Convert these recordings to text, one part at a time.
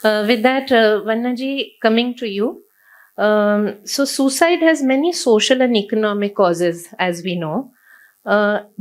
With that, Vannaji, coming to you. So, suicide has many social and economic causes, as we know.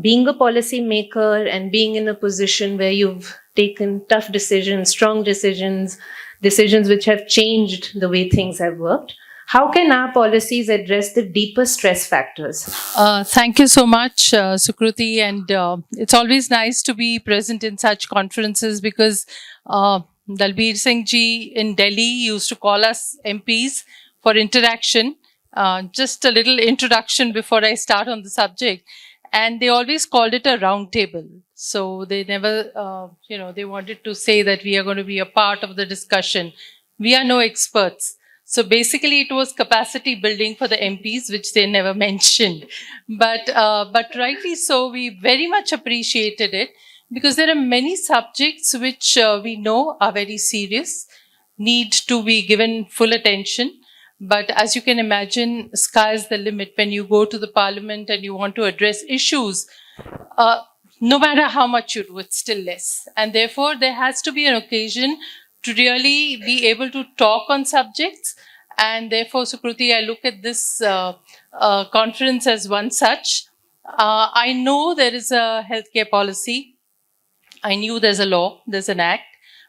Being a policy maker and being in a position where you've taken tough decisions, strong decisions, decisions which have changed the way things have worked, how can our policies address the deeper stress factors? Thank you so much, Sukruti. And it's always nice to be present in such conferences because Dalbir Singh ji in Delhi used to call us MPs for interaction. Just a little introduction before I start on the subject. And they always called it a round table. So they never, they wanted to say that we are going to be a part of the discussion. We are no experts. So basically, it was capacity building for the MPs, which they never mentioned. But rightly so, we very much appreciated it because there are many subjects which we know are very serious, need to be given full attention. But as you can imagine, sky is the limit when you go to the parliament and you want to address issues. No matter how much you do, it's still less. And therefore, there has to be an occasion to really be able to talk on subjects. And therefore, Sukruti, I look at this conference as one such. I know there is a healthcare policy. I knew there's a law, there's an act.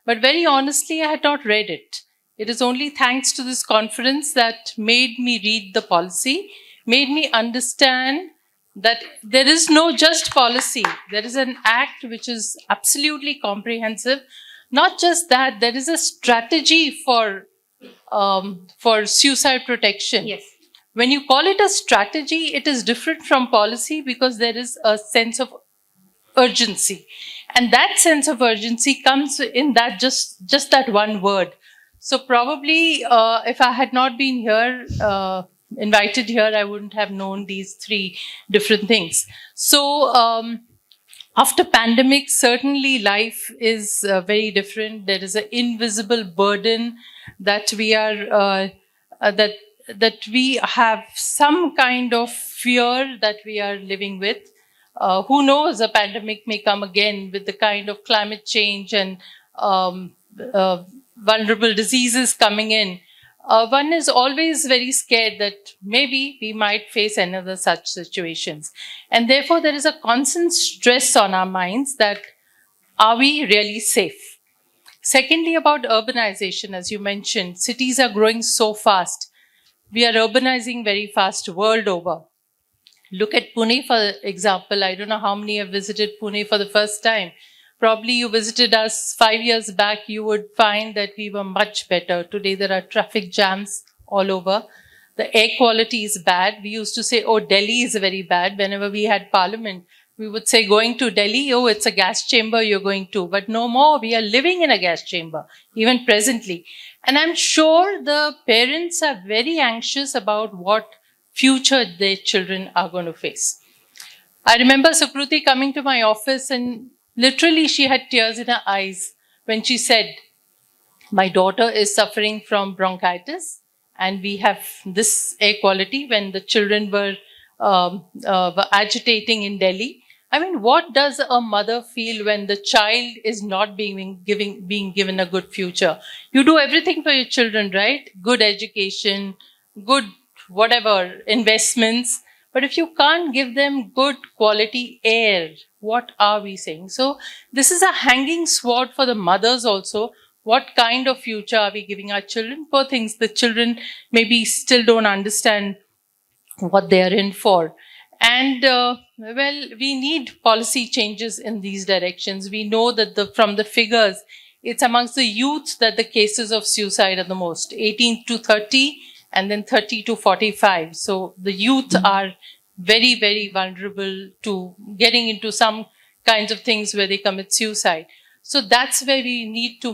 But very honestly, I had not read it. It is only thanks to this conference that made me read the policy, made me understand that there is no just policy. There is an act which is absolutely comprehensive. Not just that, there is a strategy for suicide protection. Yes. When you call it a strategy, it is different from policy because there is a sense of urgency. And that sense of urgency comes in that just that one word. So probably if I had not been here, invited here, I wouldn't have known these three different things. So after pandemic, certainly life is very different. There is an invisible burden that we are that we have some kind of fear that we are living with. Who knows, a pandemic may come again with the kind of climate change and vulnerable diseases coming in. One is always very scared that maybe we might face another such situations. And therefore, there is a constant stress on our minds that are we really safe? Secondly, about urbanization, as you mentioned, cities are growing so fast. We are urbanizing very fast world over. Look at Pune, for example. I don't know how many have visited Pune for the first time. Probably you visited us 5 years back, you would find that we were much better. Today there are traffic jams all over. The air quality is bad. We used to say, oh, Delhi is very bad. Whenever we had parliament, we would say, going to Delhi, oh, it's a gas chamber you're going to. But no more, we are living in a gas chamber, even presently. And I'm sure the parents are very anxious about what future their children are going to face. I remember Sukruti coming to my office and literally she had tears in her eyes when she said, my daughter is suffering from bronchitis and we have this air quality when the children were agitating in Delhi. I mean, what does a mother feel when the child is not being given a good future? You do everything for your children, right? Good education, good whatever investments. But if you can't give them good quality air, what are we saying? So this is a hanging sword for the mothers also. What kind of future are we giving our children? Poor things, the children maybe still don't understand what they are in for. And well, we need policy changes in these directions. We know that from the figures, it's amongst the youth that the cases of suicide are the most, 18 to 30 and then 30 to 45. So the youth are very, very vulnerable to getting into some kinds of things where they commit suicide. So that's where we need to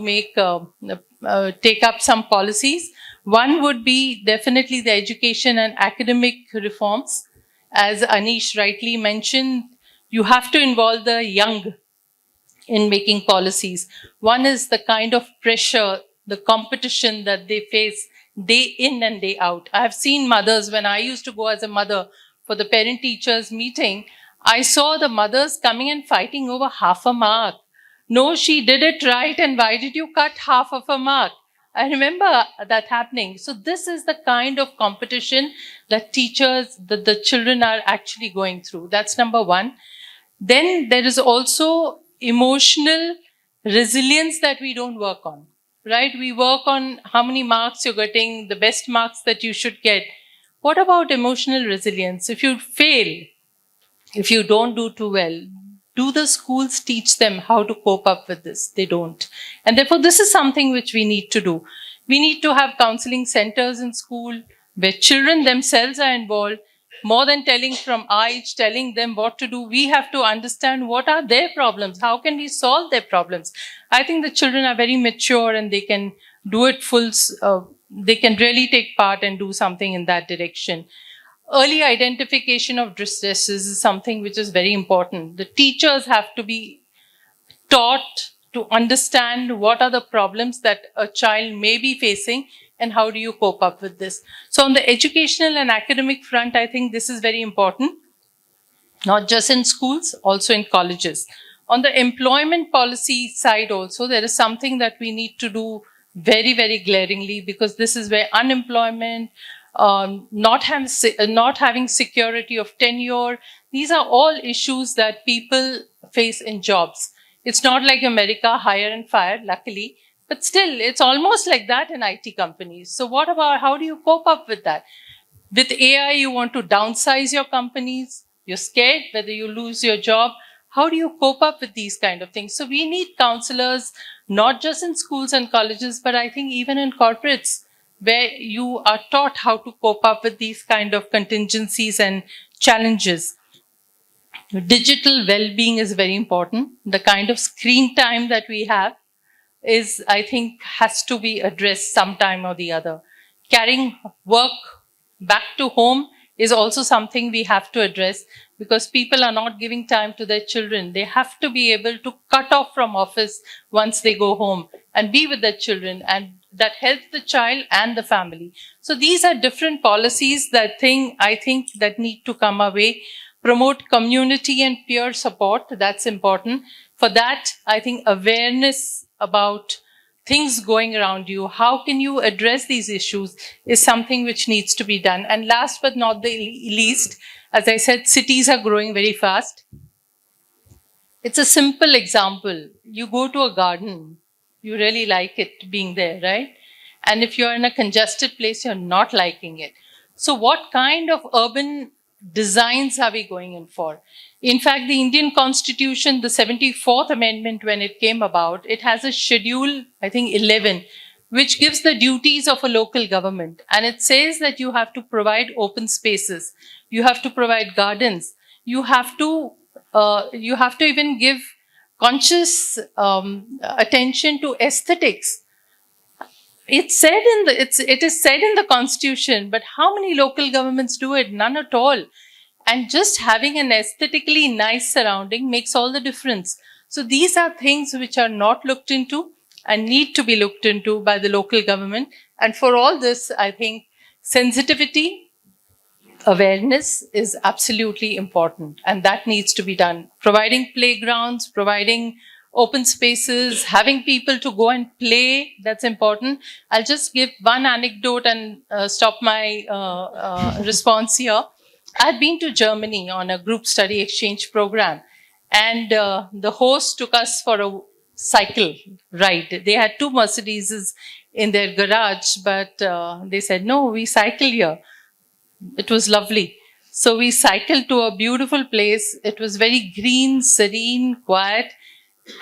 take up some policies. One would be definitely the education and academic reforms. As Anish rightly mentioned, you have to involve the young in making policies. One is the kind of pressure, the competition that they face day in and day out. I have seen mothers, when I used to go as a mother for the parent-teachers meeting, I saw the mothers coming and fighting over half a mark. No, she did it right, and why did you cut half of a mark? I remember that happening. So this is the kind of competition that the children are actually going through. That's number one. Then there is also emotional resilience that we don't work on, right? We work on how many marks you're getting, the best marks that you should get. What about emotional resilience? If you fail, if you don't do too well, do the schools teach them how to cope up with this? They don't. And therefore, this is something which we need to do. We need to have counseling centers in school where children themselves are involved. More than telling from our age, telling them what to do, we have to understand what are their problems. How can we solve their problems? I think the children are very mature and they can do it they can really take part and do something in that direction. Early identification of distresses is something which is very important. The teachers have to be taught to understand what are the problems that a child may be facing and how do you cope up with this. So on the educational and academic front, I think this is very important, not just in schools, also in colleges. On the employment policy side also, there is something that we need to do very, very glaringly, because this is where unemployment, not having security of tenure, these are all issues that people face in jobs. It's not like America, hire and fire, luckily, but still, it's almost like that in IT companies. So what about, how do you cope up with that? With AI, you want to downsize your companies. You're scared whether you lose your job. How do you cope up with these kind of things? So we need counselors, not just in schools and colleges, but I think even in corporates, where you are taught how to cope up with these kind of contingencies and challenges. Digital well-being is very important. The kind of screen time that we have is, I think, has to be addressed sometime or the other. Carrying work back to home is also something we have to address, because people are not giving time to their children. They have to be able to cut off from office once they go home and be with their children, and that helps the child and the family. So these are different policies that I think that need to come our way. Promote community and peer support. That's important. For that, I think awareness about things going around you, how can you address these issues, is something which needs to be done. And last but not the least, as I said, cities are growing very fast. It's a simple example. You go to a garden, you really like it being there, right? And if you're in a congested place, you're not liking it. So what kind of urban designs are we going in for? In fact, the Indian Constitution, the 74th Amendment, when it came about, it has a schedule, I think 11, which gives the duties of a local government. And it says that you have to provide open spaces, you have to provide gardens, you have to even give conscious attention to aesthetics. It is said in the Constitution, but how many local governments do it? None at all. And just having an aesthetically nice surrounding makes all the difference. So these are things which are not looked into and need to be looked into by the local government. And for all this, I think sensitivity, awareness is absolutely important, and that needs to be done. Providing playgrounds, providing open spaces, having people to go and play, that's important. I'll just give one anecdote and stop my response here. I've been to Germany on a group study exchange program, and the host took us for a cycle ride. They had 2 Mercedeses in their garage, but they said, no, we cycle here. It was lovely. So we cycled to a beautiful place. It was very green, serene, quiet.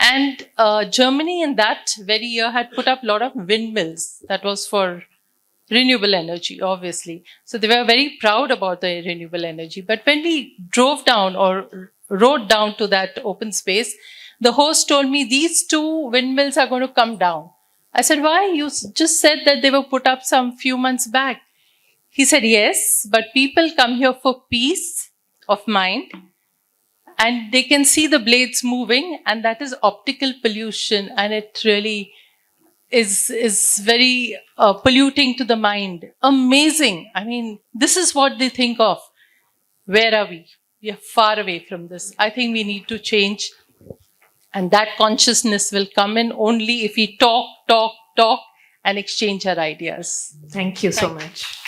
And Germany in that very year had put up a lot of windmills. That was for renewable energy, obviously. So they were very proud about the renewable energy. But when we drove down or rode down to that open space, the host told me, these 2 windmills are going to come down. I said, why? You just said that they were put up some few months back. He said, yes, but people come here for peace of mind, and they can see the blades moving, and that is optical pollution, and it really is very polluting to the mind. Amazing. I mean, this is what they think of. Where are we? We are far away from this. I think we need to change, and that consciousness will come in only if we talk, and exchange her ideas. Thank you so Thank- much.